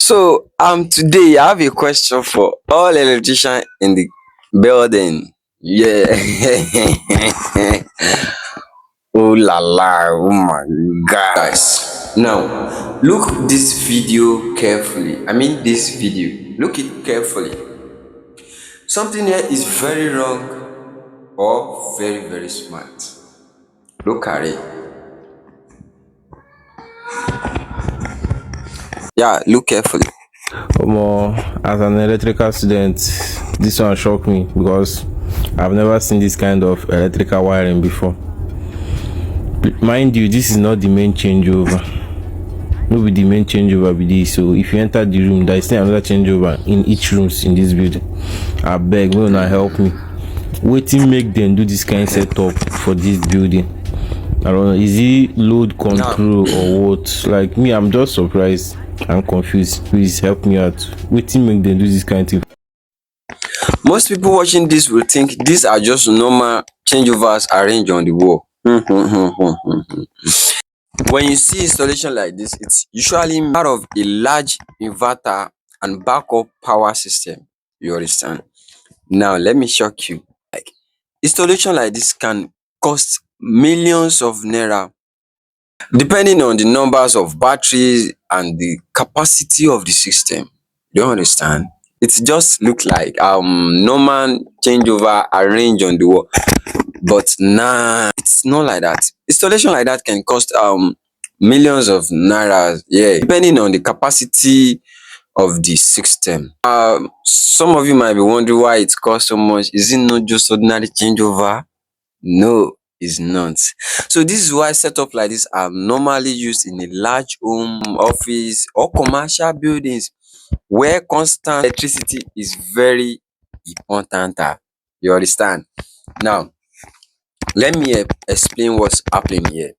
Today I have a question for all electricians in the building. Yeah. Oh la la, oh my god. Guys, now look this video carefully. I mean this video. Look it carefully. Something here is very wrong or very smart. Look at it. Yeah, look carefully. As an electrical student, this one shocked me because I've never seen this kind of electrical wiring before. Mind you, this is not the main changeover. No be the main changeover be this. So if you enter the room, there is still another changeover in each rooms in this building. I beg, may una help me. Wetin make them do this kind of setup for this building? I don't know. Is it load control or what? Like me, I'm just surprised. I'm confused. Please help me out. Wetin make them do this kind of thing? Most people watching this will think these are just normal changeovers arranged on the wall. When you see installation like this, it's usually part of a large inverter and backup power system. You understand? Now let me shock you. Like installation like this can cost millions of naira depending on the numbers of batteries and the capacity of the system. You understand? It just look like normal changeover arranged on the wall, but nah, it's not like that. Installation like that can cost millions of naira, yeah, depending on the capacity of the system. Some of you might be wondering why it costs so much. Is it not just ordinary changeover? No, it's not. So this is why setup like this are normally used in a large home, office, or commercial buildings where constant electricity is very important. You understand? Now, let me explain what's happening here.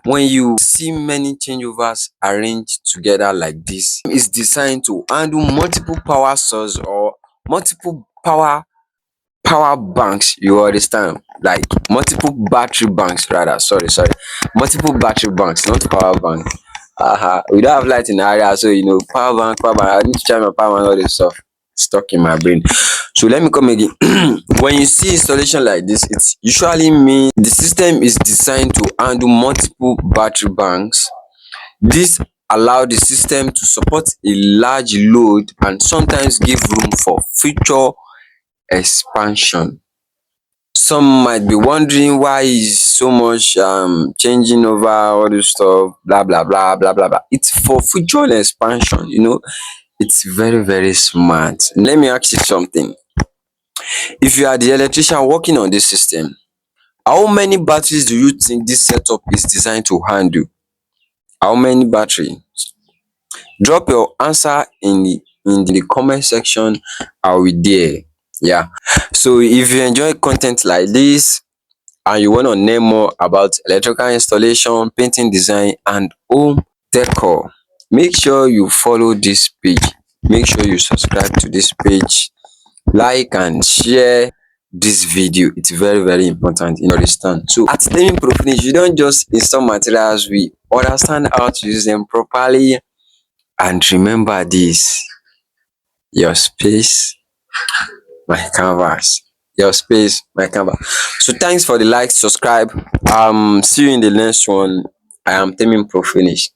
When you see many changeovers arranged together like this, it's designed to handle multiple power sources or multiple power banks. You understand? Like multiple battery banks, rather. Sorry, multiple battery banks, not power bank. We don't have light in the area, so power bank. I need to charge my power and all this stuff stuck in my brain. So let me come again. When you see installation like this, it usually means the system is designed to handle multiple battery banks. This allow the system to support a large load and sometimes give room for future expansion. Some might be wondering why is so much changing over all this stuff, blah blah blah blah blah blah. It's for future expansion. It's very smart. Let me ask you something. If you are the electrician working on this system, how many batteries do you think this setup is designed to handle? How many batteries? Drop your answer in the comment section. I will there. Yeah. So if you enjoy content like this and you want to learn more about electrical installation, painting design, and home decor, make sure you follow this page. Make sure you subscribe to this page, like and share this video. It's very important. You understand? So at Temmy Profinish, you don't just install materials, we understand how to use them properly. And remember this: your space, my canvas. Your space, my canvas. So thanks for the like, subscribe. See you in the next one. I am Temmy Profinish.